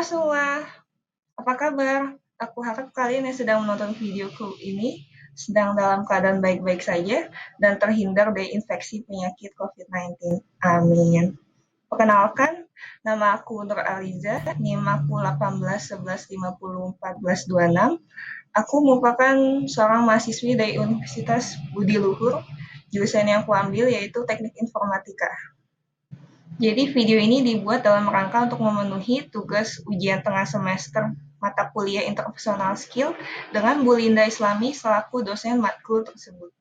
semua, apa kabar? Aku harap kalian yang sedang menonton videoku ini sedang dalam keadaan baik-baik saja dan terhindar dari infeksi penyakit COVID-19. Amin. Perkenalkan, nama aku Nur Aliza, NIM aku 18 11 50 14 26. Aku merupakan seorang mahasiswi dari Universitas Budi Luhur. Jurusan yang aku ambil yaitu Teknik Informatika. Jadi video ini dibuat dalam rangka untuk memenuhi tugas ujian tengah semester mata kuliah Interpersonal Skill dengan Bu Linda Islami selaku dosen matkul tersebut.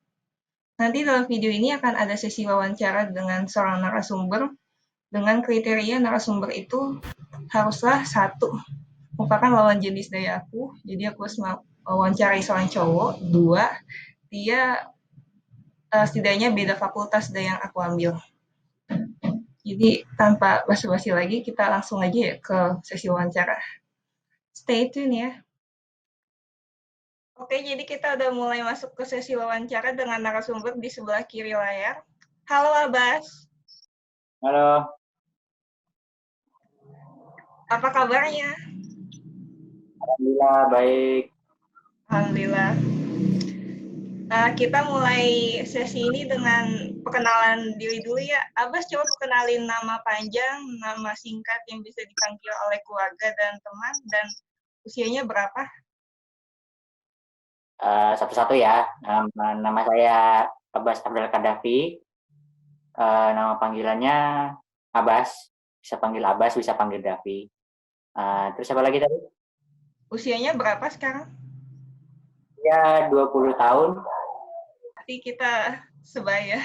Nanti dalam video ini akan ada sesi wawancara dengan seorang narasumber dengan kriteria narasumber itu haruslah satu merupakan lawan jenis dari aku, jadi aku harus mewawancarai seorang cowok. Dua, dia setidaknya beda fakultas dari yang aku ambil. Jadi tanpa basa-basi lagi, kita langsung aja ya ke sesi wawancara. Stay tune ya. Oke, jadi kita udah mulai masuk ke sesi wawancara dengan narasumber di sebelah kiri layar. Halo Abbas. Halo. Apa kabarnya? Alhamdulillah baik. Alhamdulillah. Kita mulai sesi ini dengan perkenalan diri dulu ya. Abbas coba perkenalin nama panjang, nama singkat yang bisa dipanggil oleh keluarga dan teman, dan usianya berapa? Satu-satu ya. Nama saya Abbas Abdul Kadafi. Nama panggilannya Abbas. Bisa panggil Abbas, bisa panggil Davi. Terus apa lagi tadi? Usianya berapa sekarang? Ya, 20 tahun. Berarti kita sebaya.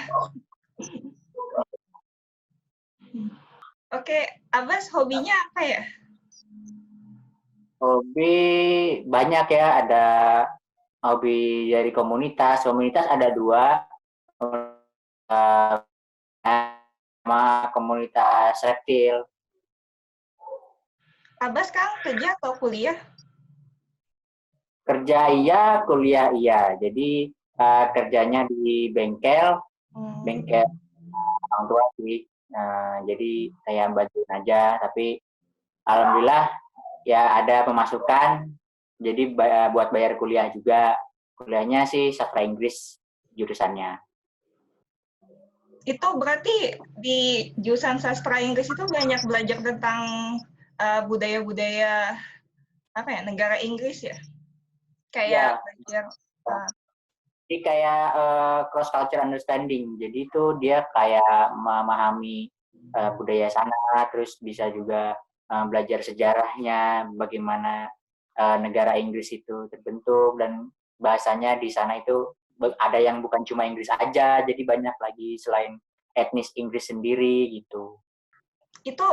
Oke, Abbas hobinya apa ya? Hobi banyak ya. Ada hobi dari komunitas. Komunitas ada dua. Sama komunitas reptil. Abbas sekarang kerja atau kuliah? Kerja iya, kuliah iya. Jadi kerjanya di bengkel orang tua sih. Jadi saya bantuin aja, tapi alhamdulillah ya ada pemasukan. Jadi buat bayar kuliah juga. Kuliahnya sih sastra Inggris jurusannya. Itu berarti di jurusan sastra Inggris itu banyak belajar tentang budaya-budaya apa ya, negara Inggris ya? Kayak Ya, belajar jadi kayak cross culture understanding. Jadi itu dia kayak memahami budaya sana, terus bisa juga belajar sejarahnya, bagaimana negara Inggris itu terbentuk, dan bahasanya di sana itu ada yang bukan cuma Inggris aja, jadi banyak lagi selain etnis Inggris sendiri gitu. itu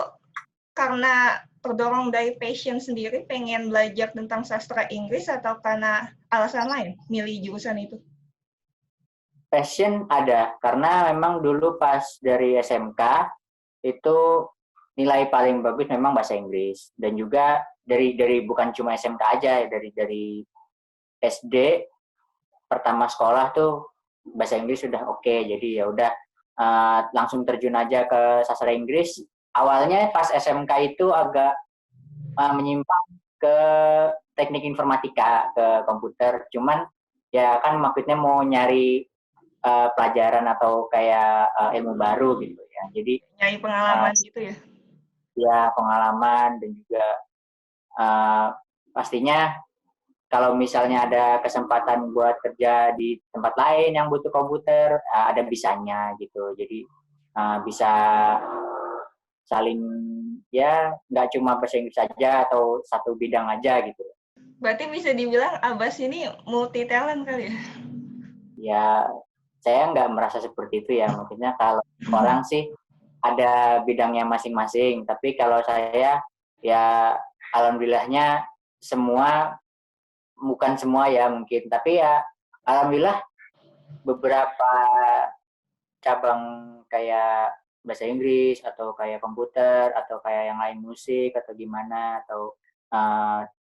karena terdorong dari passion sendiri pengen belajar tentang sastra Inggris atau karena alasan lain milih jurusan itu? Passion ada, karena memang dulu pas dari SMK itu nilai paling bagus memang bahasa Inggris, dan juga dari bukan cuma SMK aja, dari SD pertama sekolah tuh bahasa Inggris sudah oke. Jadi ya udah langsung terjun aja ke sastra Inggris. Awalnya pas SMK itu agak menyimpang ke teknik informatika, ke komputer. Cuman ya kan maksudnya mau nyari pelajaran atau kayak ilmu baru gitu ya. Jadi Nyari pengalaman gitu ya? ya pengalaman, dan juga pastinya kalau misalnya ada kesempatan buat kerja di tempat lain yang butuh komputer, ada bisanya gitu. Jadi bisa saling, ya nggak cuma bahasa Inggris saja atau satu bidang aja gitu. Berarti bisa dibilang Abbas ini multi talent kali ya? Ya saya nggak merasa seperti itu ya. Maksudnya kalau orang sih ada bidangnya masing-masing, tapi kalau saya ya alhamdulillahnya semua, bukan semua ya mungkin, tapi ya alhamdulillah beberapa cabang kayak bahasa Inggris atau kayak komputer atau kayak yang lain, musik atau gimana, atau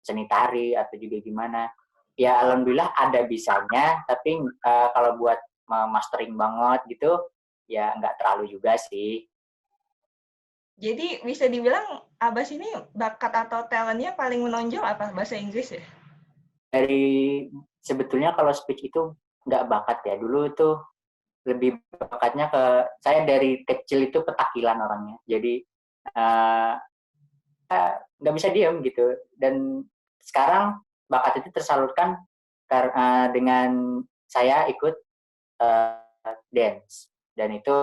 seni tari atau juga gimana, ya alhamdulillah ada bisanya. Tapi kalau buat mastering banget gitu ya nggak terlalu juga sih. Jadi bisa dibilang Abbas ini bakat atau talentnya paling menonjol apa bahasa Inggris ya? Dari sebetulnya kalau speech itu nggak bakat ya. Dulu tuh lebih bakatnya ke saya dari kecil itu petakilan orangnya. Jadi uh, nggak bisa diem gitu. Dan sekarang bakat itu tersalurkan dengan saya ikut dance dan itu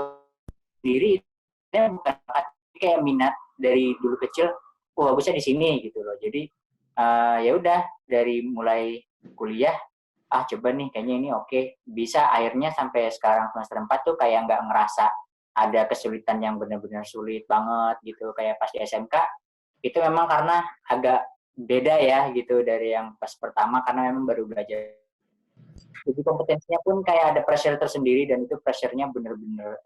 sendiri bukan bakat, kayak minat dari dulu kecil. Wah, bagusnya di sini gitu loh. Jadi ya udah dari mulai kuliah coba nih kayaknya ini oke. Bisa akhirnya sampai sekarang semester 4 tuh kayak nggak ngerasa ada kesulitan yang benar-benar sulit banget gitu kayak pas di SMK. Itu memang karena agak beda ya gitu dari yang pas pertama karena memang baru belajar. Jadi kompetensinya pun kayak ada pressure tersendiri dan itu pressure-nya benar-benar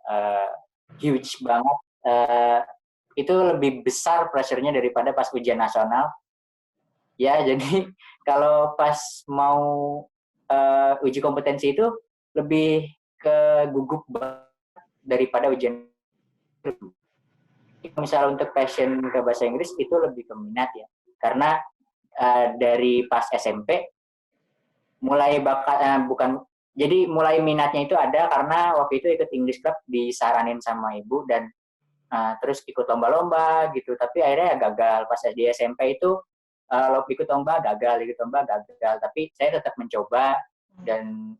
huge banget. Itu lebih besar pressure-nya daripada pas ujian nasional. Ya, jadi kalau pas mau uji kompetensi itu lebih ke gugup daripada ujian. Misalnya untuk passion ke bahasa Inggris itu lebih ke minat ya. Karena dari pas SMP mulai bakat bukan jadi mulai minatnya itu ada karena waktu itu ikut English Club disaranin sama ibu dan terus ikut lomba-lomba gitu tapi akhirnya ya gagal pas di SMP itu ikut lomba gagal tapi saya tetap mencoba dan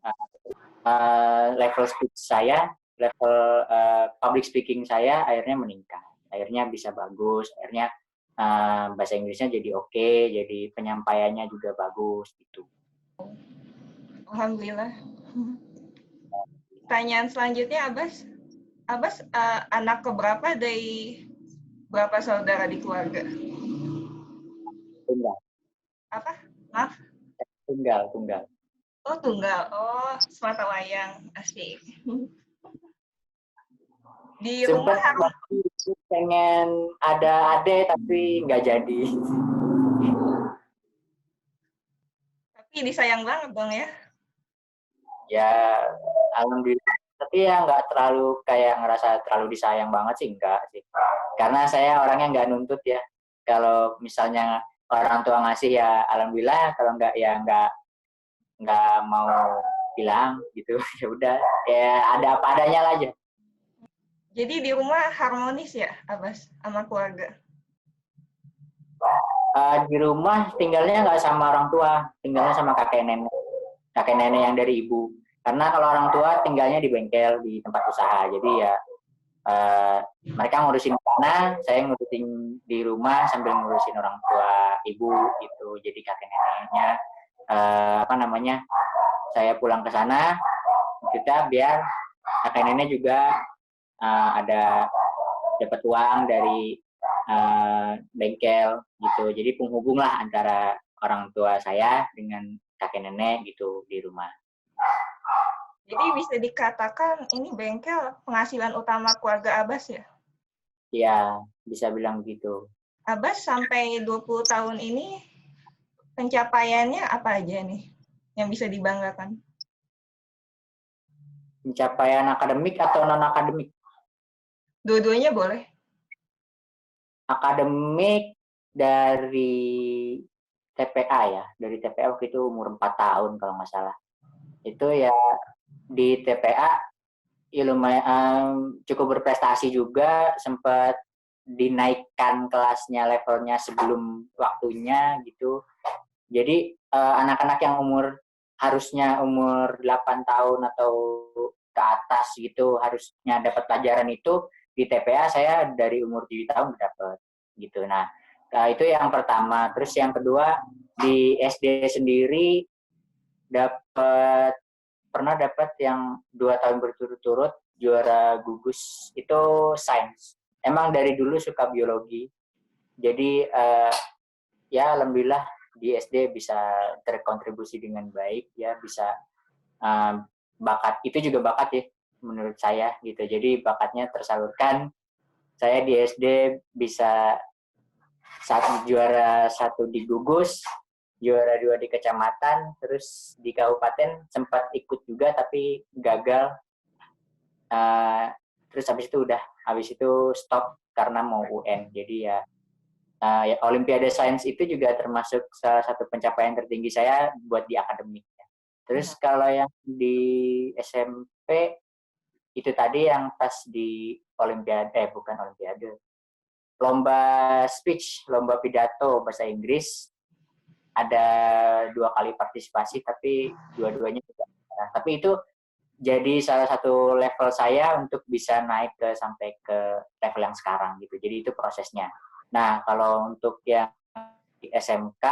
level speech saya level public speaking saya akhirnya meningkat akhirnya bisa bagus akhirnya bahasa Inggrisnya jadi oke jadi penyampaiannya juga bagus gitu. Alhamdulillah. Pertanyaan selanjutnya, Abbas. Abbas anak keberapa dari berapa saudara di keluarga? Tunggal. Apa? Maaf? Tunggal. Oh, tunggal. Oh, semata wayang. Asik. Di rumah Sempet pengen ada ade tapi nggak jadi. tapi disayang banget dong ya. Ya, alhamdulillah. Tapi ya nggak terlalu kayak ngerasa terlalu disayang banget sih enggak sih. Karena saya orangnya nggak nuntut ya. Kalau misalnya orang tua ngasih ya alhamdulillah, kalau nggak ya nggak mau bilang gitu. Ya udah, ya ada apa adanya lah aja. Jadi di rumah harmonis ya, Abbas, sama keluarga? Di rumah tinggalnya nggak sama orang tua, tinggalnya sama kakek nenek yang dari ibu. Karena kalau orang tua tinggalnya di bengkel di tempat usaha, jadi ya mereka ngurusin sana, saya ngurusin di rumah sambil ngurusin orang tua ibu gitu. Jadi kakek neneknya apa namanya, saya pulang ke sana kita biar kakek nenek juga ada dapat uang dari bengkel gitu. Jadi penghubung lah antara orang tua saya dengan kakek nenek gitu di rumah. Jadi bisa dikatakan ini bengkel penghasilan utama keluarga Abbas ya? Iya, bisa bilang gitu. Abbas sampai 20 tahun ini pencapaiannya apa aja nih yang bisa dibanggakan? Pencapaian akademik atau non akademik? Dua-duanya boleh. Akademik dari TPA ya, dari TPA waktu itu umur 4 tahun kalau nggak salah. Itu ya di TPA ya lumayan cukup berprestasi juga, sempat dinaikkan kelasnya levelnya sebelum waktunya gitu. Jadi anak-anak yang harusnya umur 8 tahun atau ke atas gitu harusnya dapat pelajaran itu di TPA saya dari umur 7 tahun dapat gitu. Nah, itu yang pertama. Terus yang kedua di SD sendiri dapat pernah dapat yang 2 tahun berturut-turut juara gugus itu sains. Emang dari dulu suka biologi. Jadi ya alhamdulillah di SD bisa terkontribusi dengan baik ya bisa bakat itu juga bakat ya menurut saya gitu jadi bakatnya tersalurkan saya di SD bisa juara 1 di gugus juara 2 di kecamatan terus di kabupaten sempat ikut juga tapi gagal terus habis itu udah habis itu stop karena mau UN. Jadi ya, ya Olimpiade Sains itu juga termasuk salah satu pencapaian tertinggi saya buat di akademik. Terus kalau yang di SMP itu tadi yang pas di Olimpiade, bukan Olimpiade, lomba speech, lomba pidato bahasa Inggris, ada 2 kali partisipasi, tapi dua-duanya tidak. Nah, tapi itu jadi salah satu level saya untuk bisa naik sampai ke level yang sekarang gitu. Jadi itu prosesnya. Nah, kalau untuk yang di SMK,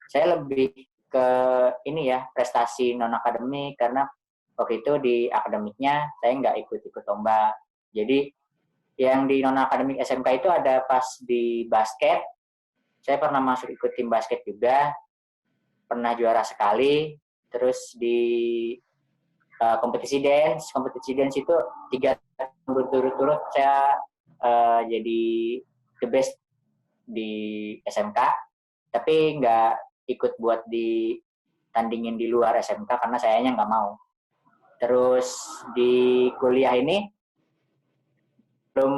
saya lebih ke ini ya, prestasi non akademik, karena waktu itu di akademiknya saya nggak ikut-ikut lomba. Jadi yang di non akademik SMK itu ada pas di basket, saya pernah masuk ikut tim basket juga, pernah juara sekali. Terus di kompetisi dance itu 3 tahun berturut-turut saya jadi the best di SMK, tapi nggak ikut buat ditandingin di luar SMK karena sayanya nggak mau. Terus di kuliah ini belum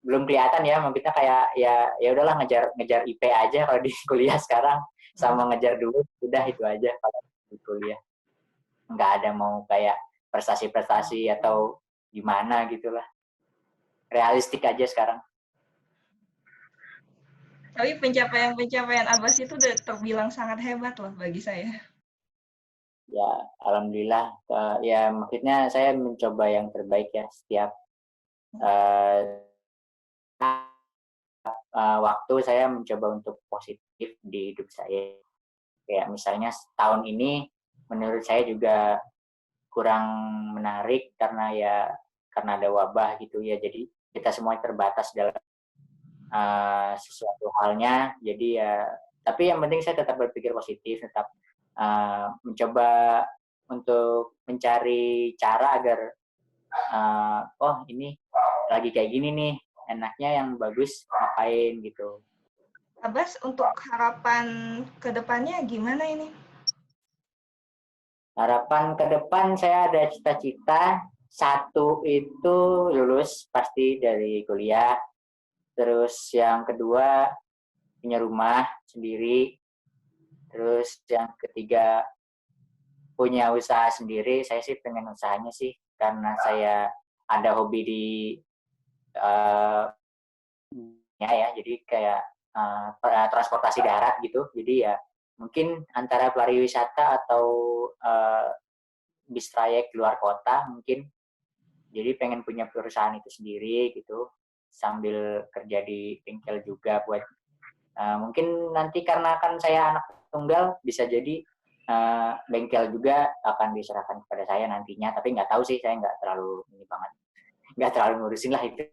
belum kelihatan ya, maksudnya kayak ya udahlah ngejar IP aja kalau di kuliah sekarang, sama ngejar dulu udah itu aja kalau di kuliah. Nggak ada mau kayak prestasi-prestasi atau gimana gitulah, realistik aja sekarang. Tapi pencapaian-pencapaian Abbas itu udah terbilang sangat hebat loh bagi saya. Ya alhamdulillah, ya maksudnya saya mencoba yang terbaik ya setiap waktu. Saya mencoba untuk positif di hidup saya. Kayak misalnya tahun ini menurut saya juga kurang menarik karena ada wabah gitu ya. Jadi kita semua terbatas dalam sesuatu halnya. Jadi ya, tapi yang penting saya tetap berpikir positif, tetap mencoba untuk mencari cara agar oh ini lagi kayak gini nih, enaknya yang bagus ngapain gitu. Abbas, untuk harapan ke depannya gimana ini? Harapan ke depan saya ada cita-cita, satu itu lulus pasti dari kuliah, terus yang kedua punya rumah sendiri, terus yang ketiga punya usaha sendiri. Saya sih pengen usahanya sih karena saya ada hobi di ya, jadi kayak transportasi darat gitu. Jadi ya mungkin antara pariwisata atau bis trayek luar kota mungkin. Jadi pengen punya perusahaan itu sendiri gitu, sambil kerja di bengkel juga buat mungkin nanti karena kan saya anak tunggal, bisa jadi bengkel juga akan diserahkan kepada saya nantinya. Tapi nggak tahu sih, saya nggak terlalu ini banget, nggak terlalu ngurusin lah itu.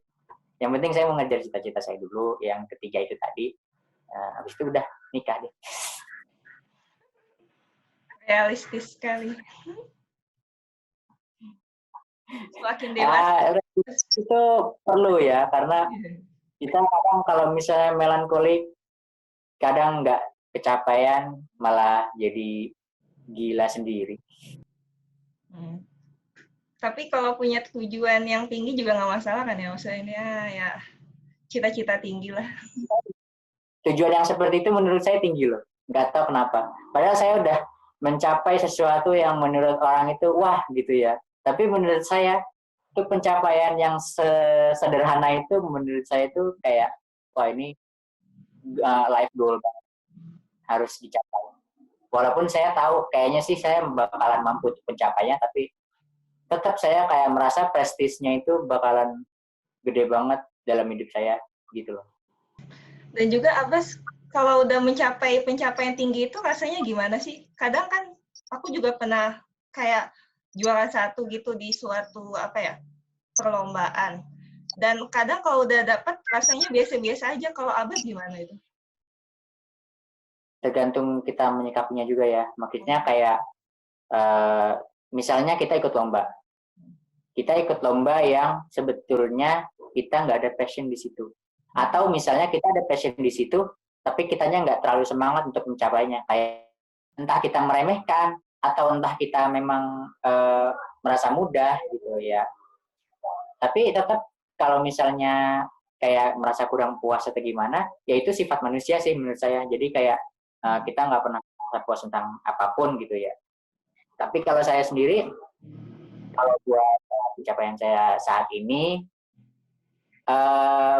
Yang penting saya mau ngejar cita-cita saya dulu. Yang ketiga itu tadi, habis itu udah nikah deh. Realistis sekali. Semakin dewasa. Itu perlu ya, karena kita kadang kalau misalnya melankolik, kadang nggak kecapaian, malah jadi gila sendiri. Tapi kalau punya tujuan yang tinggi juga nggak masalah kan ya, maksudnya ya cita-cita tinggi lah. Tujuan yang seperti itu menurut saya tinggi loh, nggak tahu kenapa. Padahal saya udah mencapai sesuatu yang menurut orang itu wah gitu ya. Tapi menurut saya itu pencapaian yang sederhana itu menurut saya itu kayak wah ini life goal banget, harus dicapai. Walaupun saya tahu kayaknya sih saya bakalan mampu untuk mencapainya, tapi tetap saya kayak merasa prestisnya itu bakalan gede banget dalam hidup saya gitu loh. Dan juga Abbas, kalau udah mencapai pencapaian tinggi itu rasanya gimana sih? Kadang kan aku juga pernah kayak juara 1 gitu di suatu perlombaan. Dan kadang kalau udah dapat rasanya biasa-biasa aja. Kalau Abbas gimana itu? Tergantung kita menyikapinya juga ya. Maksudnya kayak misalnya kita ikut lomba. Kita ikut lomba yang sebetulnya kita nggak ada passion di situ. Atau misalnya kita ada passion di situ, tapi kitanya nggak terlalu semangat untuk mencapainya. Kayak entah kita meremehkan, atau entah kita memang merasa mudah gitu ya. Tapi tetap kalau misalnya kayak merasa kurang puas atau gimana, ya itu sifat manusia sih menurut saya. Jadi kayak kita nggak pernah merasa puas tentang apapun gitu ya. Tapi kalau saya sendiri, kalau buat pencapaian saya saat ini,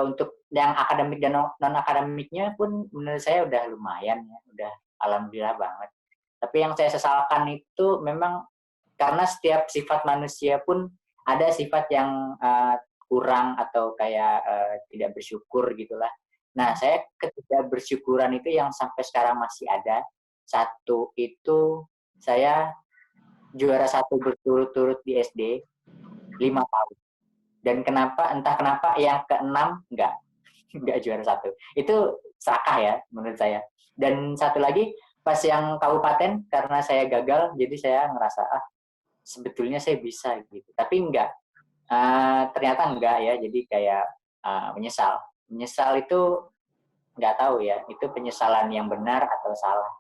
untuk yang akademik dan non akademiknya pun menurut saya udah lumayan ya, udah alhamdulillah banget. Tapi yang saya sesalkan itu memang karena setiap sifat manusia pun ada sifat yang kurang atau kayak tidak bersyukur gitulah. Nah, saya ketidakbersyukuran itu yang sampai sekarang masih ada. Satu itu saya juara satu berturut-turut di SD 5 tahun. Dan entah kenapa yang keenam enggak juara satu. Itu serakah ya menurut saya. Dan satu lagi pas yang kabupaten karena saya gagal, jadi saya ngerasa sebetulnya saya bisa gitu. Tapi enggak. Ternyata enggak ya. Jadi kayak menyesal. Menyesal itu nggak tahu ya, itu penyesalan yang benar atau salah.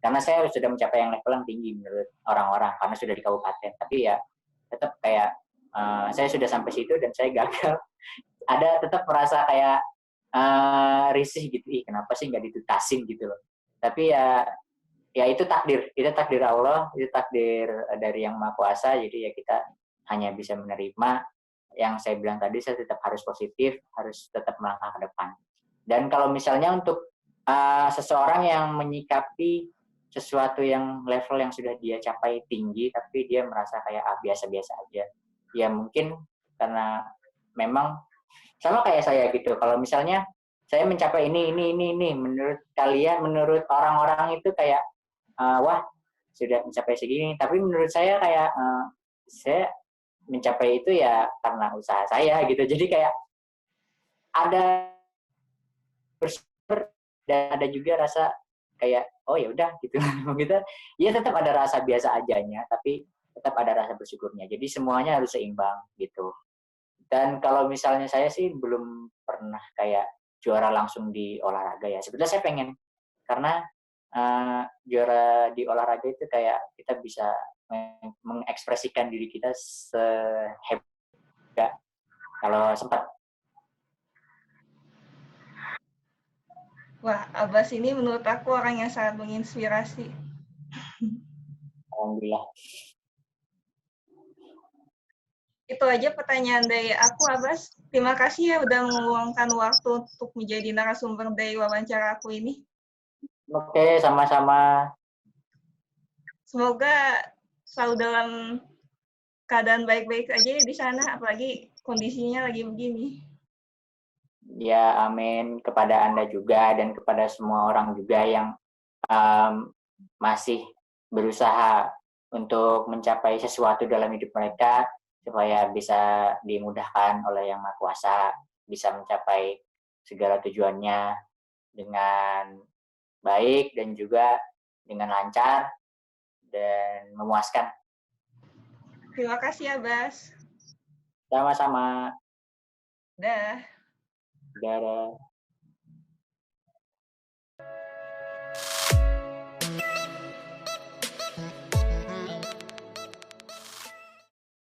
Karena saya sudah mencapai yang level yang tinggi menurut orang-orang karena sudah di kabupaten. Tapi ya tetap kayak saya sudah sampai situ dan saya gagal. Ada tetap merasa kayak risih gitu, kenapa sih nggak ditutasin gitu loh. Tapi ya itu takdir Allah, itu takdir dari yang Maha Kuasa. Jadi ya kita hanya bisa menerima. Yang saya bilang tadi, saya tetap harus positif, harus tetap melangkah ke depan. Dan kalau misalnya untuk seseorang yang menyikapi sesuatu yang level yang sudah dia capai tinggi, tapi dia merasa kayak biasa-biasa aja, ya mungkin karena memang sama kayak saya gitu. Kalau misalnya saya mencapai ini, menurut kalian, menurut orang-orang itu kayak wah sudah mencapai segini. Tapi menurut saya kayak saya mencapai itu ya karena usaha saya gitu. Jadi kayak ada bersyukur dan ada juga rasa kayak oh ya udah gitu. Gitu. Ya tetap ada rasa biasa ajanya, tapi tetap ada rasa bersyukurnya. Jadi semuanya harus seimbang gitu. Dan kalau misalnya saya sih belum pernah kayak juara langsung di olahraga ya. Sebetulnya saya pengen karena juara di olahraga itu kayak kita bisa mengekspresikan diri kita sehebat kalau sempat. Wah, Abbas ini menurut aku orang yang sangat menginspirasi. Alhamdulillah. Itu aja pertanyaan dari aku, Abbas. Terima kasih ya udah meluangkan waktu untuk menjadi narasumber dari wawancara aku ini. Oke, sama-sama. Semoga selalu dalam keadaan baik-baik aja ya di sana, apalagi kondisinya lagi begini. Ya, amin kepada Anda juga dan kepada semua orang juga yang masih berusaha untuk mencapai sesuatu dalam hidup mereka supaya bisa dimudahkan oleh Yang Maha Kuasa, bisa mencapai segala tujuannya dengan baik dan juga dengan lancar dan memuaskan. Terima kasih, Abbas. Sama-sama. Dah. Dadah.